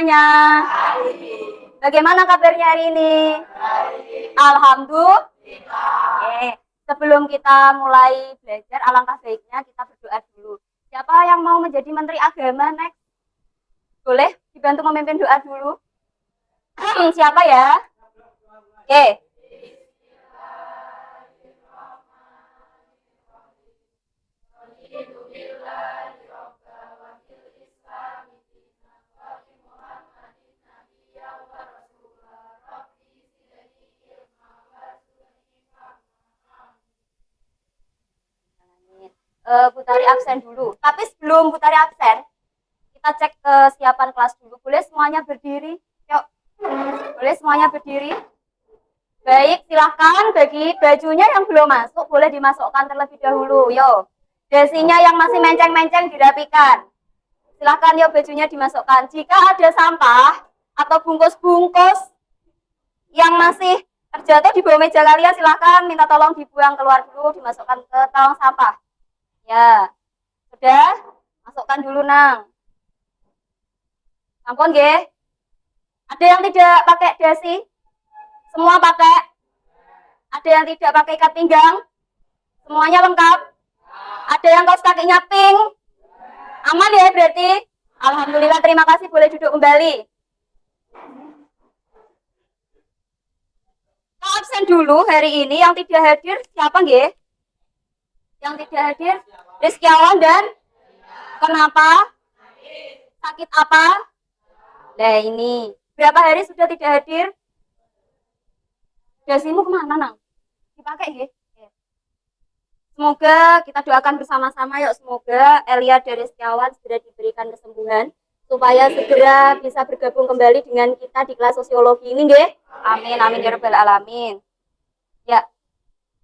semuanya? Bagaimana kabarnya hari ini? Alhamdulillah. Sebelum kita mulai belajar, alangkah baiknya kita berdoa dulu. Siapa yang mau menjadi Menteri Agama next? Boleh dibantu memimpin doa dulu? Siapa ya? Oke. Putari absen dulu. Tapi sebelum Putari absen, kita cek kesiapan kelas dulu. Boleh semuanya berdiri? Yuk. Boleh semuanya berdiri? Baik, silahkan bagi bajunya yang belum masuk, boleh dimasukkan terlebih dahulu. Yo, dasinya yang masih menceng-menceng dirapikan. Silahkan yuk bajunya dimasukkan. Jika ada sampah atau bungkus-bungkus yang masih terjatuh di bawah meja kalian, silahkan minta tolong dibuang keluar dulu, dimasukkan ke tong sampah. Ya, sudah? Masukkan dulu, Nang. Ampun, Ge. Ada yang tidak pakai dasi? Semua pakai? Ada yang tidak pakai ikat pinggang? Semuanya lengkap? Ada yang kaos kakinya pink? Aman ya berarti? Alhamdulillah, terima kasih. Boleh duduk kembali. Absen dulu hari ini. Yang tidak hadir siapa, Ge? Yang tidak hadir? Rizkyawan dan? Kenapa? Sakit apa? Nah ini. Berapa hari sudah tidak hadir? Dasimu kemana, Nang? Dipakai, Ge? Semoga kita doakan bersama-sama yuk, semoga Elia dari Setiawan segera diberikan kesembuhan supaya segera bisa bergabung kembali dengan kita di kelas sosiologi ini, nggih. Amin amin ya rabbal alamin. Ya.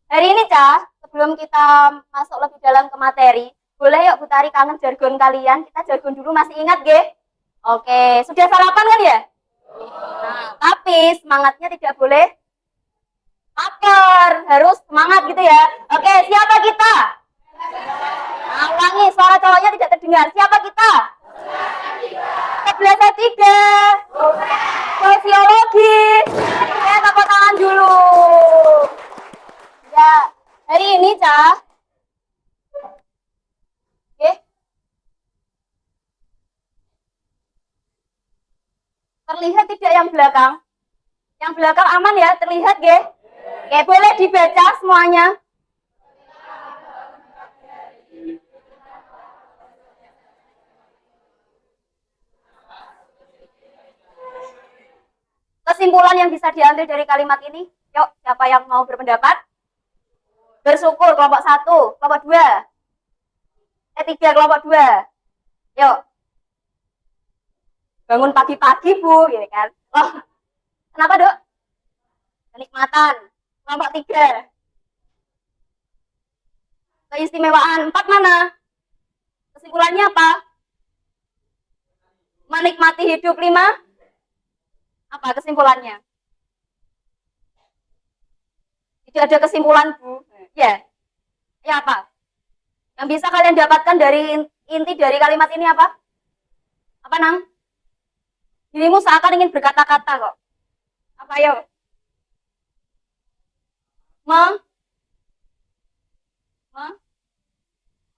Hari ini, Cah, sebelum kita masuk lebih dalam ke materi, boleh yuk Putari kangen jargon kalian. Kita jargon dulu, masih ingat, nggih? Oke, sudah sarapan kan ya? Nah, tapi semangatnya tidak boleh lapar, harus semangat gitu ya. Oke, siapa kita? Nah, ulangi, suara cowoknya tidak terdengar. Siapa kita? 11 3 sosiologi. Oke, tepuk tangan dulu. Ya, hari ini, Cah. Oke. Terlihat tidak yang belakang? Yang belakang aman ya, terlihat, Ge? Oke, boleh dibaca semuanya. Kesimpulan yang bisa diambil dari kalimat ini, yuk, siapa yang mau berpendapat? Bersyukur, kelompok 1, kelompok 2. 3, kelompok 2. Yuk. Bangun pagi-pagi, Bu, gitu kan. Oh, kenapa, Dok? Kenikmatan. Kelompok 3. Keistimewaan. 4 mana? Kesimpulannya apa? Menikmati hidup. 5. Apa kesimpulannya? Tidak ada kesimpulan, Bu. Ya. Ya apa? Yang bisa kalian dapatkan dari inti dari kalimat ini apa? Apa, Nang? Dirimu seakan ingin berkata-kata kok. Apa yo?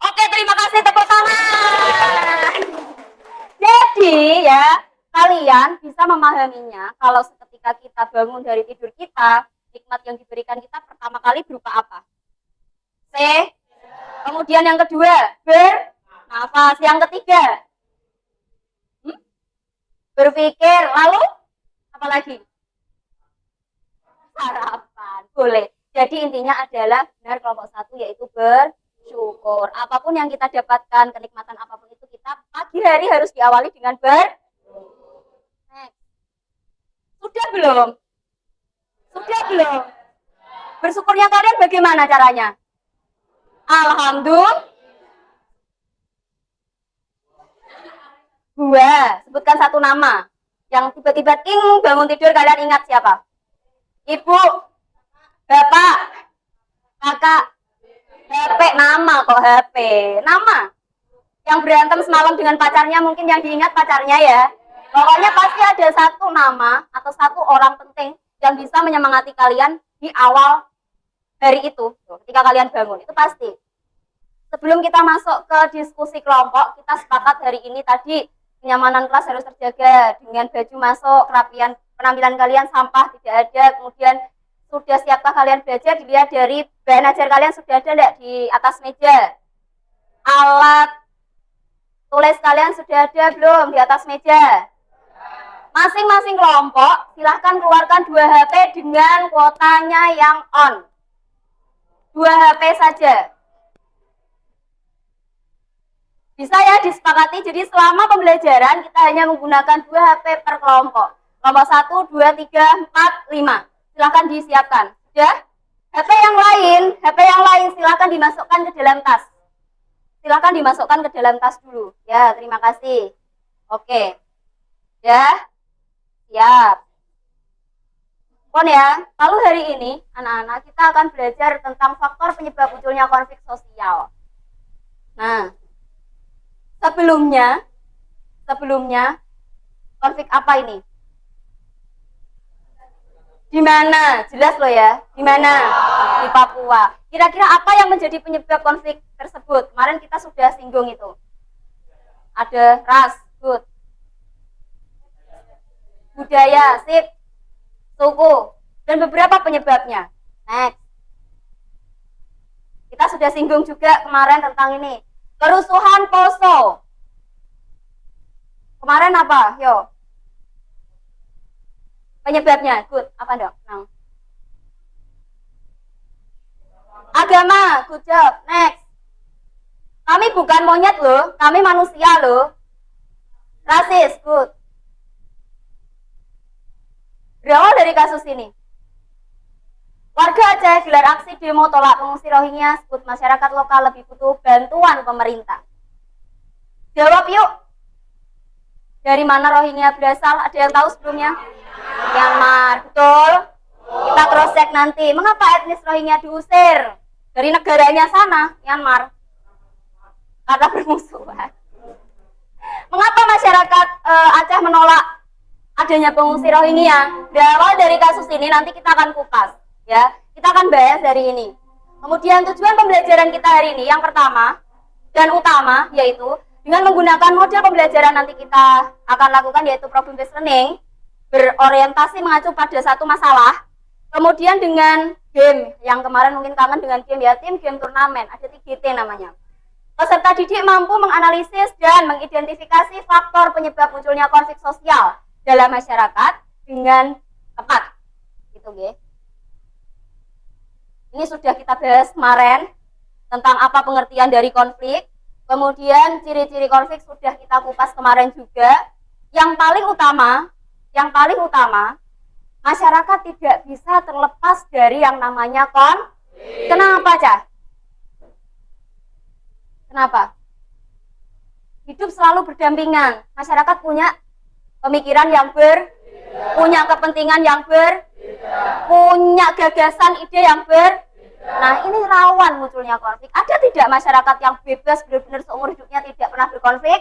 Oke, terima kasih, tepuk tangan. Jadi ya, kalian bisa memahaminya kalau seketika kita bangun dari tidur kita, nikmat yang diberikan kita pertama kali berupa apa? C. Kemudian yang kedua, bernafas. Yang ketiga, berpikir. Lalu apa lagi? Sarapan. Boleh. Jadi intinya adalah benar kelompok 1 yaitu bersyukur. Apapun yang kita dapatkan, kenikmatan apapun itu kita pagi hari harus diawali dengan Sudah belum? Sudah belum? Bersyukurnya kalian bagaimana caranya? Alhamdulillah. 2. Sebutkan satu nama. Yang tiba-tiba ting bangun tidur kalian ingat siapa? Ibu, bapak, kakak, HP. Nama kok HP? Nama. Yang berantem semalam dengan pacarnya mungkin yang diingat pacarnya ya. Pokoknya pasti ada satu nama atau satu orang penting yang bisa menyemangati kalian di awal hari itu, ketika kalian bangun, itu pasti. Sebelum kita masuk ke diskusi kelompok, kita sepakat hari ini tadi kenyamanan kelas harus terjaga dengan baju masuk, kerapian penampilan kalian, sampah tidak ada, kemudian sudah siapkah kalian belajar, dilihat dari bahan ajar kalian sudah ada tidak di atas meja, alat tulis kalian sudah ada belum di atas meja. Masing-masing kelompok silahkan keluarkan 2 HP dengan kuotanya yang on, 2 HP saja. Bisa ya disepakati, jadi selama pembelajaran kita hanya menggunakan 2 HP per kelompok. Kelompok 1, 2, 3, 4, 5. Silahkan disiapkan. Ya? HP yang lain silahkan dimasukkan ke dalam tas. Silahkan dimasukkan ke dalam tas dulu. Ya, terima kasih. Oke. Ya? Siap. Pon ya, lalu hari ini anak-anak kita akan belajar tentang faktor penyebab munculnya konflik sosial. Nah, sebelumnya konflik apa ini? Di mana? Jelas loh ya. Di mana? Di Papua. Kira-kira apa yang menjadi penyebab konflik tersebut? Kemarin kita sudah singgung itu. Ada ras, good. Budaya, sip. Suku, dan beberapa penyebabnya. Next. Kita sudah singgung juga kemarin tentang ini. Kerusuhan Poso. Kemarin apa? Yo. Penyebabnya, good. Apa dong? Nah. Agama, good job. Next. Kami bukan monyet loh, kami manusia loh. Rasis, good. Berawal dari kasus ini. Warga Aceh gelar aksi demo tolak pengungsi Rohingya, sebut masyarakat lokal lebih butuh bantuan pemerintah. Jawab yuk. Dari mana Rohingya berasal? Ada yang tahu sebelumnya? Myanmar, betul? Kita cross check nanti. Mengapa etnis Rohingya diusir dari negaranya sana, Myanmar? Karena bermusuhan. Mengapa masyarakat Aceh menolak adanya pengungsi Rohingya? Berawal dari kasus ini, nanti kita akan kupas, ya. Kita akan bahas dari ini. Kemudian tujuan pembelajaran kita hari ini yang pertama dan utama yaitu dengan menggunakan model pembelajaran nanti kita akan lakukan yaitu problem based learning, berorientasi mengacu pada satu masalah. Kemudian dengan game yang kemarin mungkin kangen dengan game ya, tim game turnamen, ada 3T namanya. Peserta didik mampu menganalisis dan mengidentifikasi faktor penyebab munculnya konflik sosial dalam masyarakat dengan tepat, gitu ya. Ini sudah kita bahas kemarin tentang apa pengertian dari konflik, kemudian ciri-ciri konflik sudah kita kupas kemarin juga. Yang paling utama, masyarakat tidak bisa terlepas dari yang namanya konflik. Kenapa, Cah? Kenapa? Hidup selalu berdampingan. Masyarakat punya pemikiran yang punya kepentingan yang punya gagasan, ide yang Nah, ini rawan munculnya konflik. Ada tidak masyarakat yang bebas benar-benar seumur hidupnya tidak pernah berkonflik?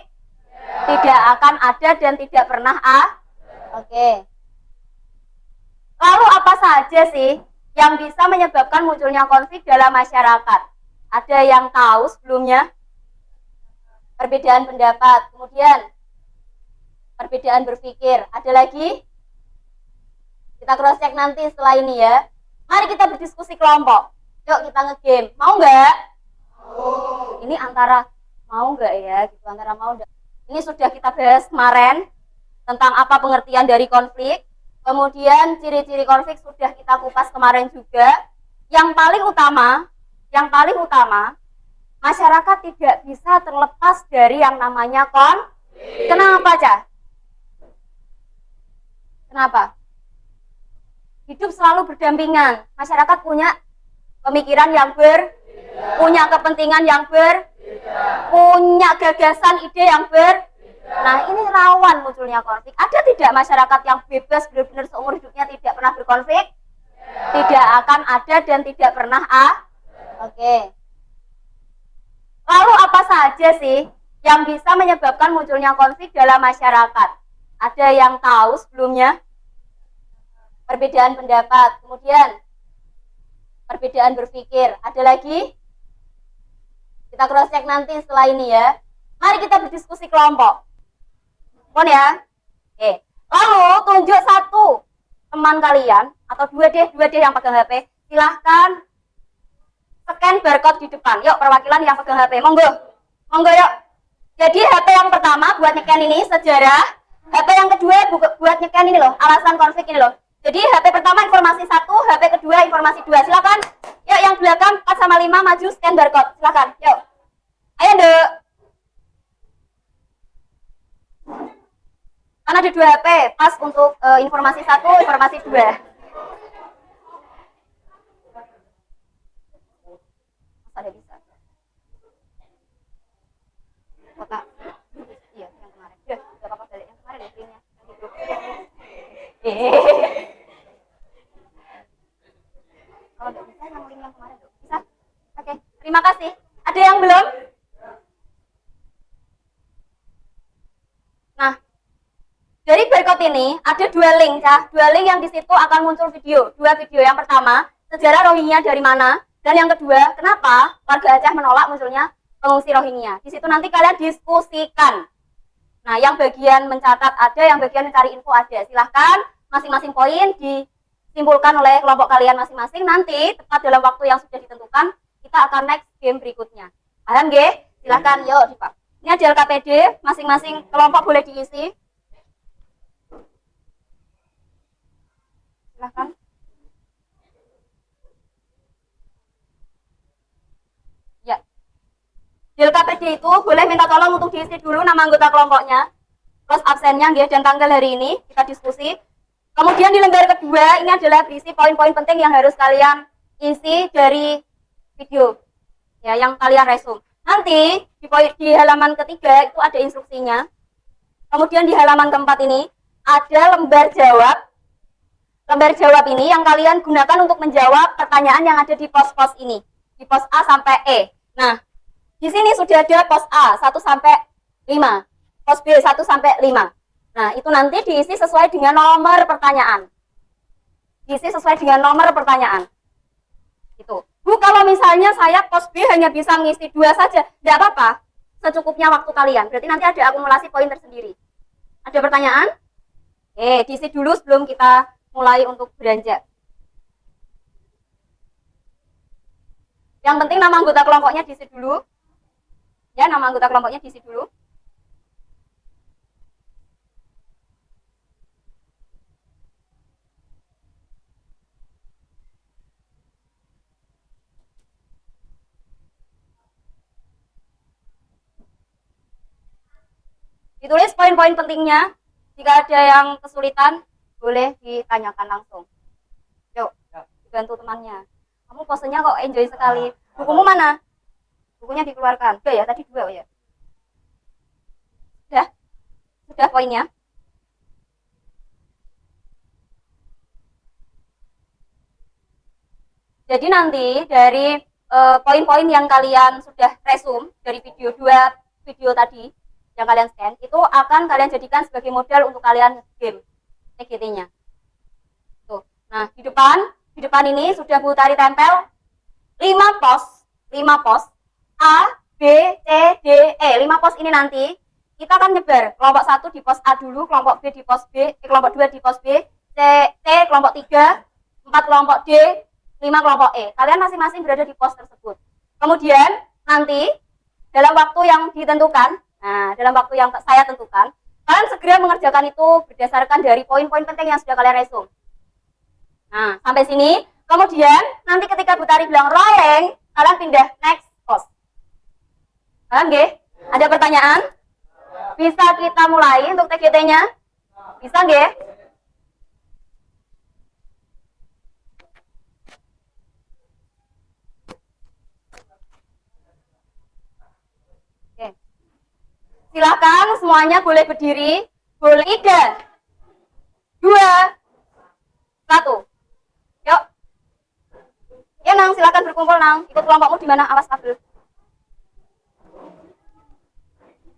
Tidak akan ada dan tidak pernah Oke. Lalu apa saja sih yang bisa menyebabkan munculnya konflik dalam masyarakat? Ada yang tahu sebelumnya? Perbedaan pendapat, kemudian perbedaan berpikir. Ada lagi? Kita cross check nanti setelah ini ya. Mari kita berdiskusi kelompok. Yuk kita nge-game. Mau nggak? Ini antara mau nggak ya? Gitu, antara mau nggak. Ini sudah kita bahas kemarin tentang apa pengertian dari konflik. Kemudian ciri-ciri konflik sudah kita kupas kemarin juga. Yang paling utama, masyarakat tidak bisa terlepas dari yang namanya konflik. Kenapa, Cah? Kenapa? Hidup selalu berdampingan. Masyarakat punya pemikiran yang punya kepentingan yang punya gagasan, ide yang Nah, ini rawan munculnya konflik. Ada tidak masyarakat yang bebas benar-benar seumur hidupnya tidak pernah berkonflik? Tidak akan ada dan tidak pernah Oke. Lalu apa saja sih yang bisa menyebabkan munculnya konflik dalam masyarakat? Ada yang tahu sebelumnya? Perbedaan pendapat, kemudian perbedaan berpikir. Ada lagi? Kita cross check nanti setelah ini ya. Mari kita berdiskusi kelompok. Mohon ya. Oke. Lalu tunjuk satu teman kalian atau dua deh yang pegang HP. Silahkan scan barcode di depan. Yuk perwakilan yang pegang HP. Monggo. Monggo yuk. Jadi HP yang pertama buat nyekan ini sejarah. HP yang kedua buat nyekan ini loh, alasan konflik ini loh. Jadi HP pertama informasi 1, HP kedua informasi 2. Silakan. Yuk yang belakang 4 sama 5 maju scan barcode. Silakan. Yuk. Ayo, Dek. Karena ada 2 HP, pas untuk informasi 1, informasi 2. Masa ada bisa? Kotak. Iya, yang kemarin. Udah, enggak apa-apa balik yang kemarin ya printnya. Kalau nggak bisa yang link yang kemarin tuh. Bisa? Oke, terima kasih. Ada yang belum? Nah, dari barcode ini ada 2 link, Cah. 2 link yang di situ akan muncul video. 2 video. Yang pertama, sejarah Rohingya dari mana? Dan yang kedua, kenapa warga Aceh menolak munculnya pengungsi Rohingya? Di situ nanti kalian diskusikan. Nah, yang bagian mencatat ada, yang bagian mencari info ada. Silahkan masing-masing poin disimpulkan oleh kelompok kalian masing-masing. Nanti tepat dalam waktu yang sudah ditentukan, kita akan next game berikutnya. Paham nggih? Silahkan, yuk Pak. Ini ada LKPD, masing-masing kelompok boleh diisi. Silahkan. Ya. Di LKPD itu boleh minta tolong untuk diisi dulu nama anggota kelompoknya, plus absennya dan tanggal hari ini, kita diskusi. Kemudian di lembar kedua, ini adalah berisi poin-poin penting yang harus kalian isi dari video, ya, yang kalian resume. Nanti di halaman ketiga itu ada instruksinya. Kemudian di halaman keempat ini ada lembar jawab. Lembar jawab ini yang kalian gunakan untuk menjawab pertanyaan yang ada di pos-pos ini, di pos A sampai E. Nah, di sini sudah ada pos A 1 sampai 5, pos B 1 sampai 5. Nah, itu nanti diisi sesuai dengan nomor pertanyaan. Diisi sesuai dengan nomor pertanyaan. Itu. Bu, kalau misalnya saya pos B hanya bisa mengisi 2 saja, tidak apa-apa. Secukupnya waktu kalian. Berarti nanti ada akumulasi poin tersendiri. Ada pertanyaan? Diisi dulu sebelum kita mulai untuk beranjak. Yang penting nama anggota kelompoknya diisi dulu. Ya, nama anggota kelompoknya diisi dulu. Ditulis poin-poin pentingnya. Jika ada yang kesulitan, boleh ditanyakan langsung. Yuk, dibantu temannya. Kamu posenya kok enjoy sekali. Bukumu mana? Bukunya dikeluarkan. Udah ya, tadi 2 ya. Sudah poinnya. Jadi nanti dari poin-poin yang kalian sudah resume dari video 2 video tadi yang kalian scan, itu akan kalian jadikan sebagai modal untuk kalian game TGT-nya. Tuh. Nah, di depan ini sudah Bu Tari tempel 5 pos A, B, C, D, E. 5 pos ini nanti kita akan nyebar. Kelompok 1 di pos A dulu, kelompok B di pos B, kelompok 2 di pos B, C kelompok 3, 4 kelompok D, 5 kelompok E. Kalian masing-masing berada di pos tersebut. Kemudian nanti dalam waktu yang ditentukan, dalam waktu yang saya tentukan, kalian segera mengerjakan itu berdasarkan dari poin-poin penting yang sudah kalian resume. Nah, sampai sini. Kemudian nanti ketika Bu Tari bilang rolling, kalian pindah next pos. Paham nggih? Ada pertanyaan? Bisa kita mulai untuk TGT-nya? Bisa nggih? Oke. Silakan semuanya boleh berdiri. Boleh 3, 2, 1. Yuk. Ya Nang, silakan berkumpul Nang. Ikut kelompokmu di mana? Awas kabel.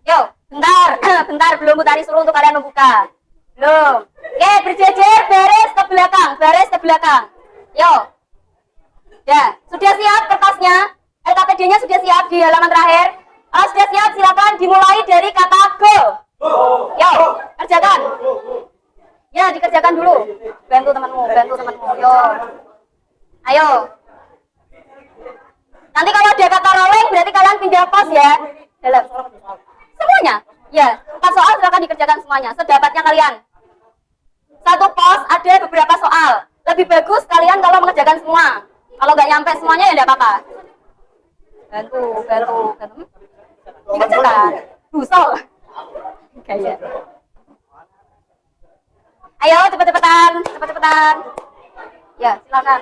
Yuk, bentar, bentar belum Bu Tari suruh untuk kalian membuka. Belum. Oke, berjejer, baris ke belakang. Yo. Ya, sudah siap kertasnya? LKPD-nya sudah siap di halaman terakhir? Kalau sudah siap, silakan dimulai dari kata go. Yo, kerjakan. Ya, dikerjakan dulu. Bantu temanmu. Yo. Ayo. Nanti kalau ada kata rolling, berarti kalian pindah pos ya. Dalam semuanya. Ya, pas soal silakan dikerjakan semuanya. Sedapatnya kalian. Satu pos ada beberapa soal. Lebih bagus kalian kalau mengerjakan semua. Kalau nggak nyampe semuanya ya nggak apa-apa. Bantu. Dikerjakan. Busol. Kayak. Ayo cepet-cepetan. Ya, silakan.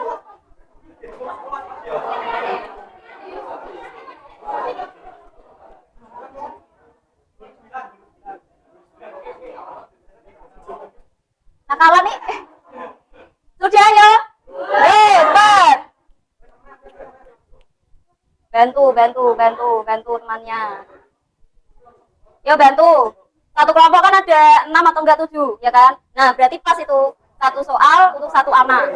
Nakalan nih. Sudah ya. Cepat. Bantu temannya. Yo bantu. Satu kelompok kan ada 6 atau enggak 7, ya kan? Nah, berarti pas itu satu soal untuk satu anak.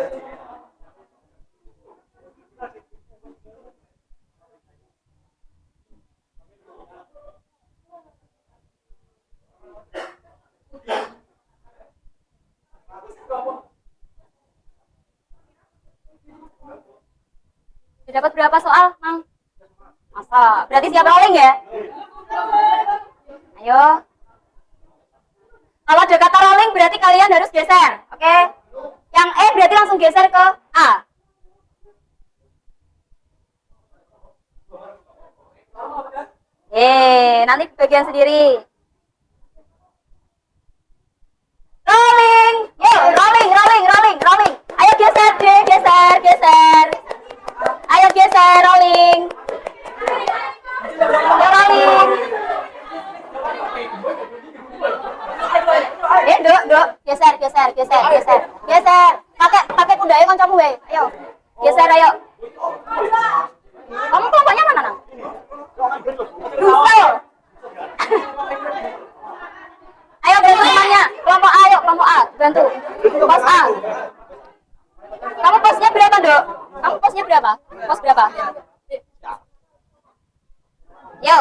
Dapat berapa soal, Mang? Masa? Berarti siap rolling ya? Ayo. Kalau ada kata rolling berarti kalian harus geser, oke? Yang E berarti langsung geser ke A. Nanti bagian sendiri. Rolling. Yo, rolling. Ayo geser deh, geser. Ayo geser, rolling. Rolling. Duk. Geser. Pakai pundaknya kancamu we. Ayo. Geser ayo. Kamu kelompoknya mana, Nang? Busel. Ayo bantu temannya. Kelompok A. Bantu. Pos A. Kamu posnya berapa, Dok? Pos berapa? Yo.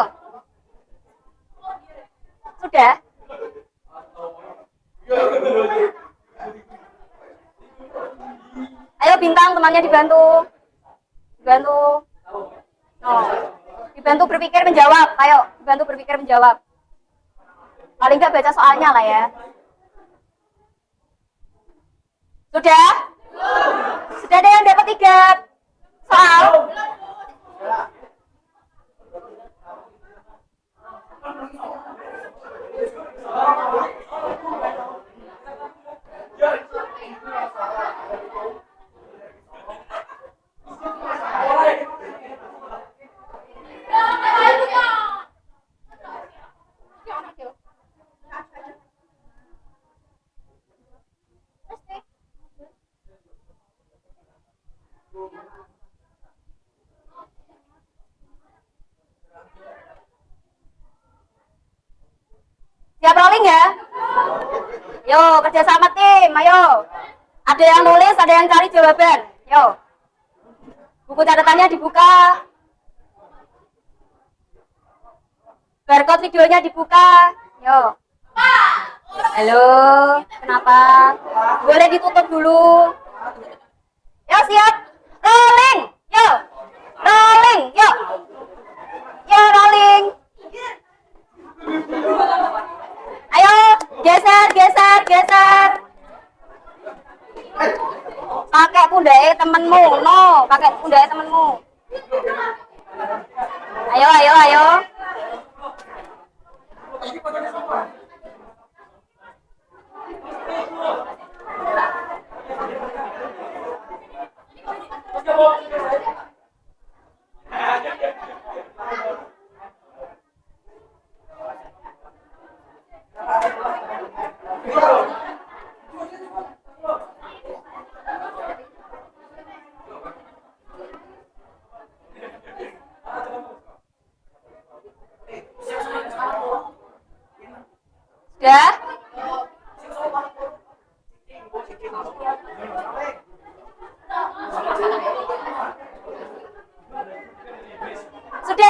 Sudah? Ayo Bintang, temannya dibantu. Dibantu berpikir menjawab. Ayo, dibantu berpikir menjawab. Paling nggak baca soalnya lah ya. Sudah? Sudah ada yang dapat 3 soal? Siap rolling ya? Yo, kerja sama tim, ayo. Ada yang nulis, ada yang cari jawaban. Yo. Buku catatannya dibuka. Barcode videonya dibuka. Yo. Halo, kenapa? Boleh ditutup dulu. Yo, siap. Rolling. Yo. Yo, rolling. Ayo, geser. Pakai pundaknya temenmu, pakai pundaknya temenmu. Ayo. Sudah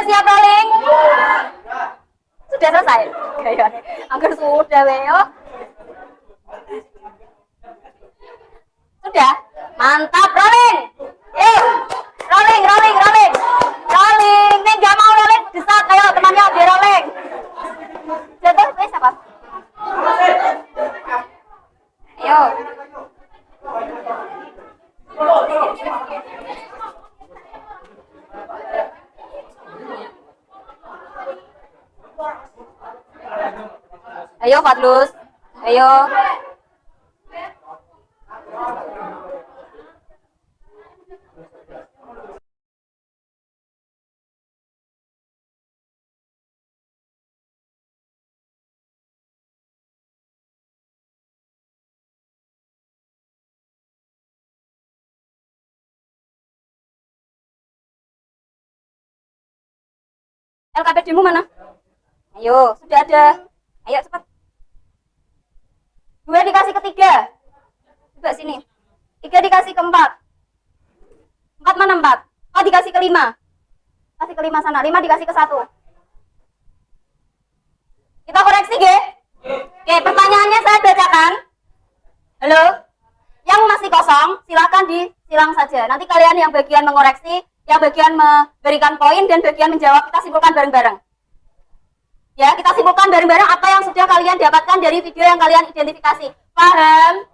siap rolling? Sudah selesai? Ya, hampir sudah, Weo. Sudah? Mantap, rolling! Rolling, rolling, rolling! Rolling! Nih nggak mau rolling, desak, ayo temannya biar rolling. Jatuh, siapa? Ayo. Ayo Fadlus, ayo. LKPD-mu mana? Ayo, sudah ada. Ayo cepat. 2 dikasih ke 3. Coba sini. 3 dikasih ke 4. 4 mana 4? Oh, dikasih ke 5. Kasih ke 5 sana. 5 dikasih ke 1. Kita koreksi, G. Oke, pertanyaannya saya bacakan. Halo? Yang masih kosong, silakan disilang saja. Nanti kalian yang bagian mengoreksi, yang bagian memberikan poin, dan bagian menjawab, kita simpulkan bareng-bareng. Ya, kita simpulkan bareng-bareng apa yang sudah kalian dapatkan dari video yang kalian identifikasi. Paham?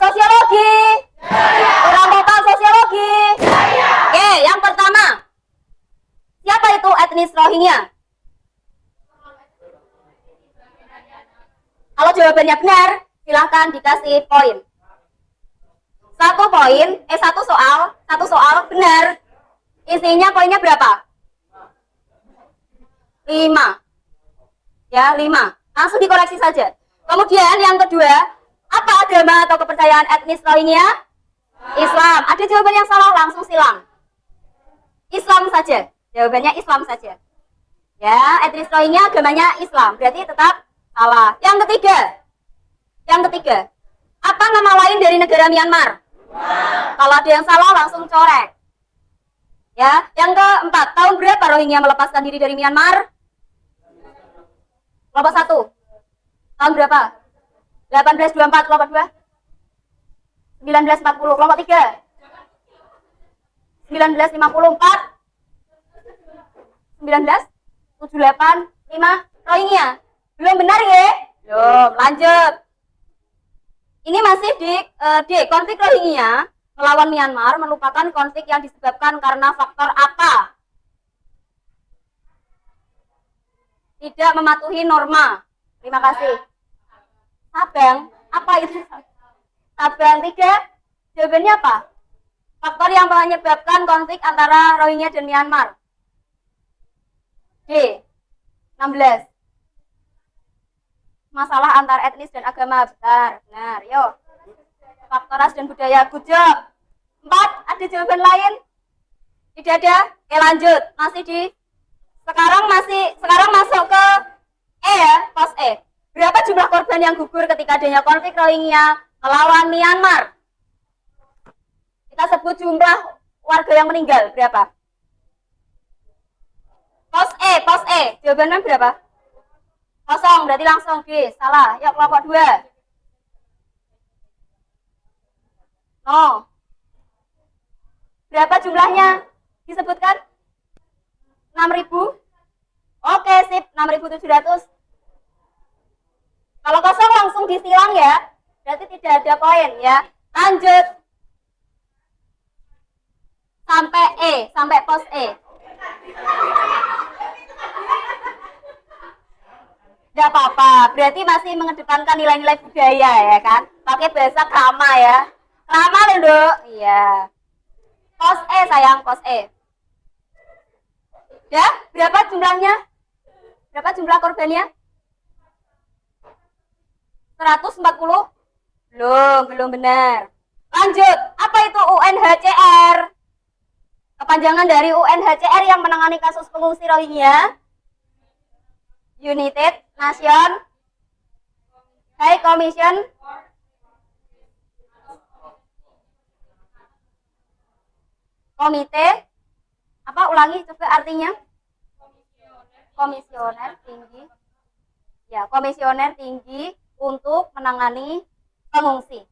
Sosiologi? Orang total sosiologi? Oke, yang pertama. Siapa itu etnis Rohingya? Kalau jawabannya benar, silahkan dikasih poin. 1 poin, 1 soal benar. Isinya poinnya berapa? 5. Ya, 5. Langsung dikoreksi saja. Kemudian yang kedua, apa agama atau kepercayaan etnis Rohingya? Islam. Ada jawaban yang salah, langsung silang. Islam saja. Jawabannya Islam saja. Ya, etnis Rohingya agamanya Islam. Berarti tetap salah. Yang ketiga. Apa nama lain dari negara Myanmar? Kalau ada yang salah, langsung corek. Ya, yang keempat, tahun berapa Rohingya melepaskan diri dari Myanmar? Kelompok 1. Tahun berapa? 1824, kelompok 2. 1940, kelompok 3. 1954. 1978, 5. Rohingya. Belum benar ya? Belum, lanjut. Ini masih di konflik Rohingya melawan Myanmar merupakan konflik yang disebabkan karena faktor apa? Tidak mematuhi norma. Terima kasih. Sabang, apa itu? Sabang 3. Jawabannya apa? Faktor yang menyebabkan konflik antara Rohingya dan Myanmar. D. 16. Masalah antar etnis dan agama. Benar. Yuk. Faktor ras dan budaya. Good job. 4. Ada jawaban lain? Tidak ada? Oke, lanjut. Sekarang masuk ke E ya, pos E. Berapa jumlah korban yang gugur ketika adanya konflik Rohingya melawan Myanmar? Kita sebut jumlah warga yang meninggal berapa? Pos E. Jawabannya berapa? 0, berarti langsung D. Salah. Yuk, kelompok 2. 0. Berapa jumlahnya? Disebutkan? 6.000. Oke, sip. 6.700. Kalau 0 langsung disilang ya. Berarti tidak ada poin ya. Lanjut. Sampai pos E. Tidak apa-apa, berarti masih mengedepankan nilai-nilai budaya ya kan. Pakai bahasa krama ya. Krama loh, Dok. Iya. Pos E sayang, pos E. Ya, berapa jumlahnya? Berapa jumlah korbannya? 140? Belum benar. Lanjut, apa itu UNHCR? Kepanjangan dari UNHCR yang menangani kasus pengungsi Rohingya. United Nations High Commission Komite apa? Ulangi coba artinya. Komisioner tinggi. Ya, komisioner tinggi untuk menangani pengungsi.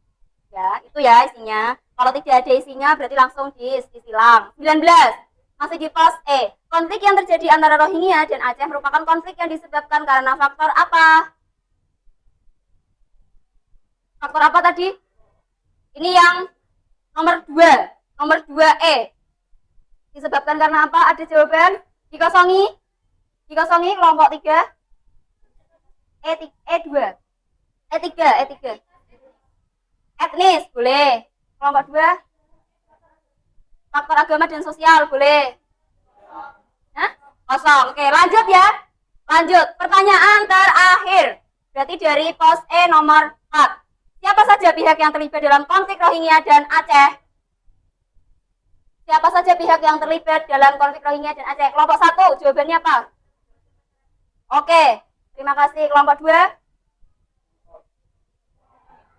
Ya, itu ya isinya. Kalau tidak ada isinya berarti langsung disilang. 19. Masih di pos E. Konflik yang terjadi antara Rohingya dan Aceh merupakan konflik yang disebabkan karena faktor apa? Faktor apa tadi? Ini yang nomor 2. Nomor 2E. Disebabkan karena apa? Ada jawaban? Dikosongi kelompok 3. E2. E3. Etnis boleh. Kelompok 2. Faktor agama dan sosial boleh. Hah? Kosong. Oke, lanjut ya. Lanjut. Pertanyaan terakhir. Berarti dari pos E nomor 4. Siapa saja pihak yang terlibat dalam konflik Rohingya dan Aceh? Siapa saja pihak yang terlibat dalam konflik Rohingya dan Aceh? Kelompok 1, jawabannya apa? Oke, terima kasih. Kelompok 2?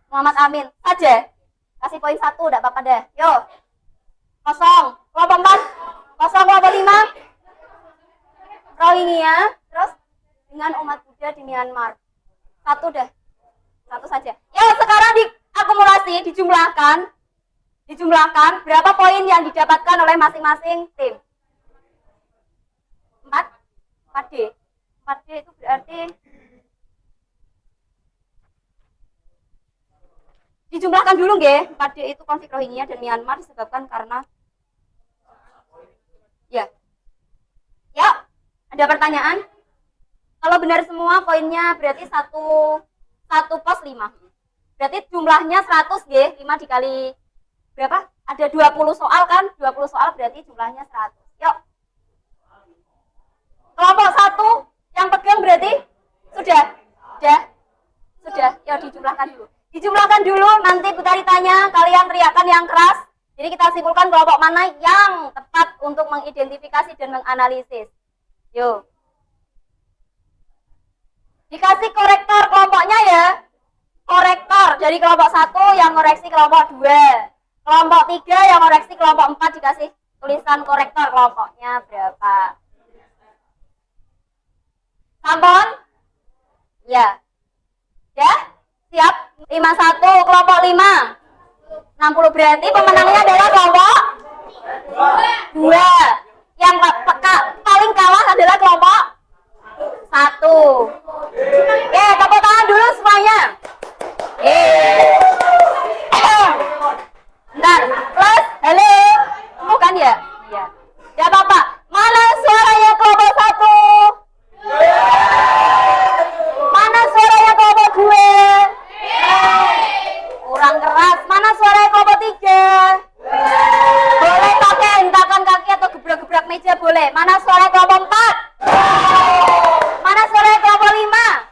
Muhammad Amin. Saja. Kasih poin 1, enggak apa-apa deh. Yo. Kosong. Kelompok 4? Kosong. Kelompok 5? Rohingya. Terus dengan umat Buddha di Myanmar. 1 deh. 1 saja. Yo, sekarang diakumulasi, dijumlahkan berapa poin yang didapatkan oleh masing-masing tim. 4D. 4D itu berarti dijumlahkan dulu nggih. 4D itu konflik Rohingya dan Myanmar disebabkan karena ya. Ya, ada pertanyaan? Kalau benar semua poinnya berarti satu pos 5. Berarti jumlahnya 100 nggih, 5 dikali berapa? Ada 20 soal kan? 20 soal berarti jumlahnya 100. Yuk. Kelompok 1 yang pegang berarti sudah. Yuk dijumlahkan dulu. Nanti putar ditanya, kalian teriakan yang keras. Jadi kita simpulkan kelompok mana yang tepat untuk mengidentifikasi dan menganalisis. Yuk. Dikasih korektor kelompoknya ya. Korektor dari kelompok 1 yang koreksi kelompok 2. Kelompok 3 yang koreksi kelompok 4 dikasih tulisan korektor kelompoknya berapa. Sampun? Ya. Ya? Siap? 51 kelompok 5. 60 berarti pemenangnya adalah kelompok 2. Yang paling kalah adalah kelompok 1. Oke, tepuk tangan dulu semuanya. Bentar, plus, halo. Bukan ya? Iya. Ya apa-apa. Mana suaranya kelompok 1? Mana suaranya kelompok 2? Kurang keras. Mana suaranya kelompok 3? Boleh pakai hentakan kaki atau gebrak-gebrak meja boleh. Mana suaranya kelompok 4? Mana suaranya kelompok 5?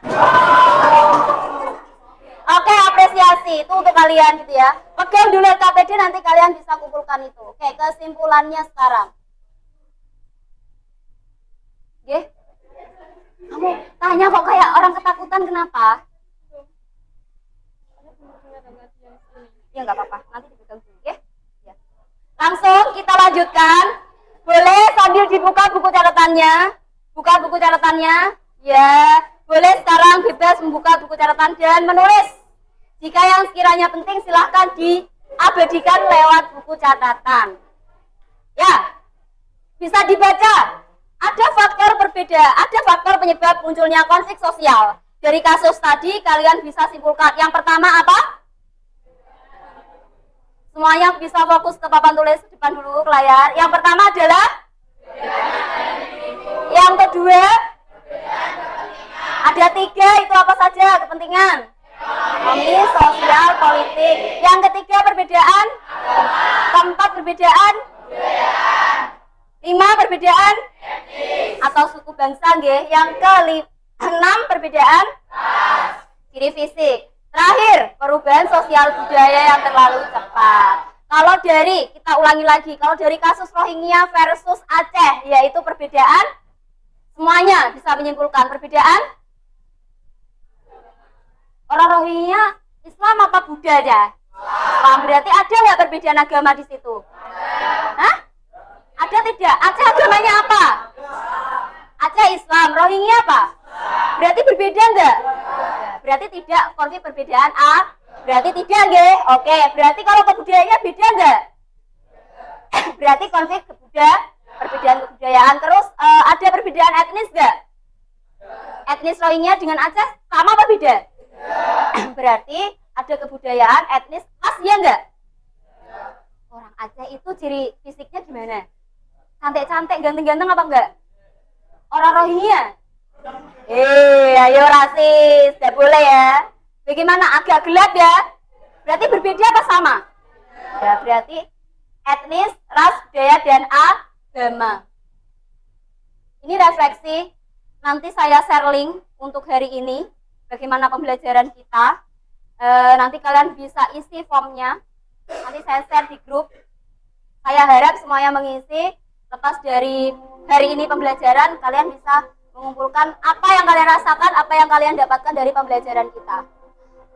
Oke, apresiasi. Itu untuk kalian gitu ya. Pegang dulu KPD, nanti kalian bisa kumpulkan itu. Oke, kesimpulannya sekarang. Oke. Kamu tanya kok kayak orang ketakutan, kenapa? Ya nggak apa-apa, nanti dipegang dulu ya. Langsung kita lanjutkan. Boleh sambil dibuka buku catatannya. Buka buku catatannya. Ya, boleh sekarang bebas membuka buku catatan dan menulis. Jika yang sekiranya penting silahkan diabadikan lewat buku catatan. Ya, bisa dibaca. Ada faktor penyebab munculnya konflik sosial. Dari kasus tadi kalian bisa simpulkan. Yang pertama apa? Semuanya bisa fokus ke papan tulis depan dulu ke layar. Yang pertama adalah? Yang kedua? Ada 3, itu apa saja kepentingan? Ekonomi, sosial, politik. Yang ketiga perbedaan? Keempat perbedaan? 5 perbedaan? Atau suku bangsa nggih. Yang ke-6 perbedaan? Ciri fisik. Terakhir, perubahan sosial budaya yang terlalu cepat. Kalau kita ulangi lagi, kalau dari kasus Rohingya versus Aceh, yaitu perbedaan, semuanya bisa menyimpulkan perbedaan. Orang Rohingya Islam apa Buddha aja? Islam. Berarti ada nggak perbedaan agama di situ? Hah? Ada tidak? Aceh agamanya apa? Aceh Islam. Rohingya apa? Berarti berbeda enggak? Berarti tidak konflik perbedaan berarti tidak nggih. Oke, berarti kalau kebudayaannya beda enggak? Berarti konflik perbedaan kebudayaan. Terus ada perbedaan etnis enggak? Etnis Rohingya dengan Aceh sama apa beda? Berarti ada kebudayaan etnis Asia enggak? Orang Aceh itu ciri fisiknya gimana? Cantik-cantik, ganteng-ganteng apa enggak? Orang Rohingya? Ayo rasis, tidak boleh ya. Bagaimana? Agak gelap ya? Berarti berbeda apa sama? Ya, berarti etnis, ras, budaya, dan agama. Ini refleksi. Nanti saya share link untuk hari ini. Bagaimana pembelajaran kita. Nanti kalian bisa isi formnya. Nanti saya share di grup. Saya harap semuanya mengisi. Lepas dari hari ini pembelajaran, kalian bisa mengumpulkan apa yang kalian rasakan, apa yang kalian dapatkan dari pembelajaran kita.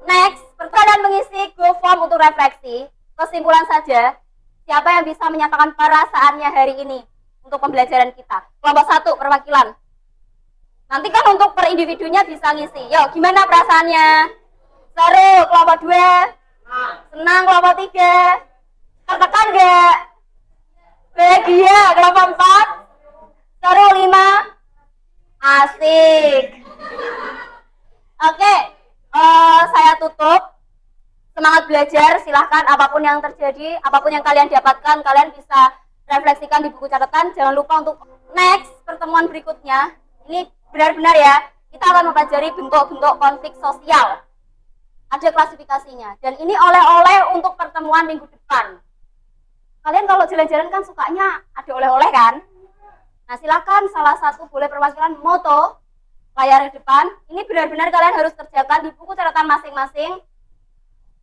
Next, kalian mengisi Google Form untuk refleksi. Kesimpulan saja, siapa yang bisa menyatakan perasaannya hari ini untuk pembelajaran kita? Kelompok 1, perwakilan. Nanti kan untuk per individunya bisa ngisi. Yo, gimana perasaannya? Seru. Kelompok 2, senang. Kelompok 3, tertekan gak? Bahagia. Kelompok 4, seru. 5, asik. Oke, saya tutup. Semangat belajar, silahkan apapun yang terjadi, apapun yang kalian dapatkan, kalian bisa refleksikan di buku catatan. Jangan lupa untuk next pertemuan berikutnya. Ini benar-benar ya, kita akan mempelajari bentuk-bentuk konflik sosial. Ada klasifikasinya. Dan ini oleh-oleh untuk pertemuan minggu depan. Kalian kalau jalan-jalan kan sukanya ada oleh-oleh kan? Nah, silakan salah satu boleh perwakilan moto layar depan. Ini benar-benar kalian harus kerjakan di buku catatan masing-masing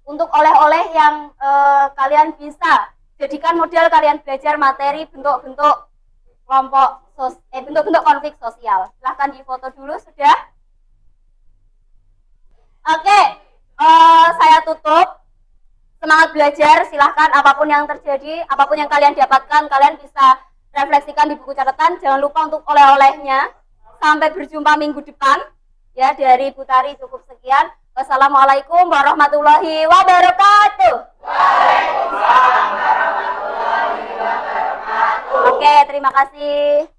untuk oleh-oleh yang kalian bisa jadikan model kalian belajar materi bentuk-bentuk kelompok bentuk-bentuk konflik sosial. Silahkan difoto dulu sudah. Oke, saya tutup. Semangat belajar, silahkan apapun yang terjadi, apapun yang kalian dapatkan, kalian bisa refleksikan di buku catatan. Jangan lupa untuk oleh-olehnya. Sampai berjumpa minggu depan. Ya, dari Bu Tari cukup sekian. Wassalamualaikum warahmatullahi wabarakatuh. Waalaikumsalam warahmatullahi wabarakatuh. Oke, terima kasih.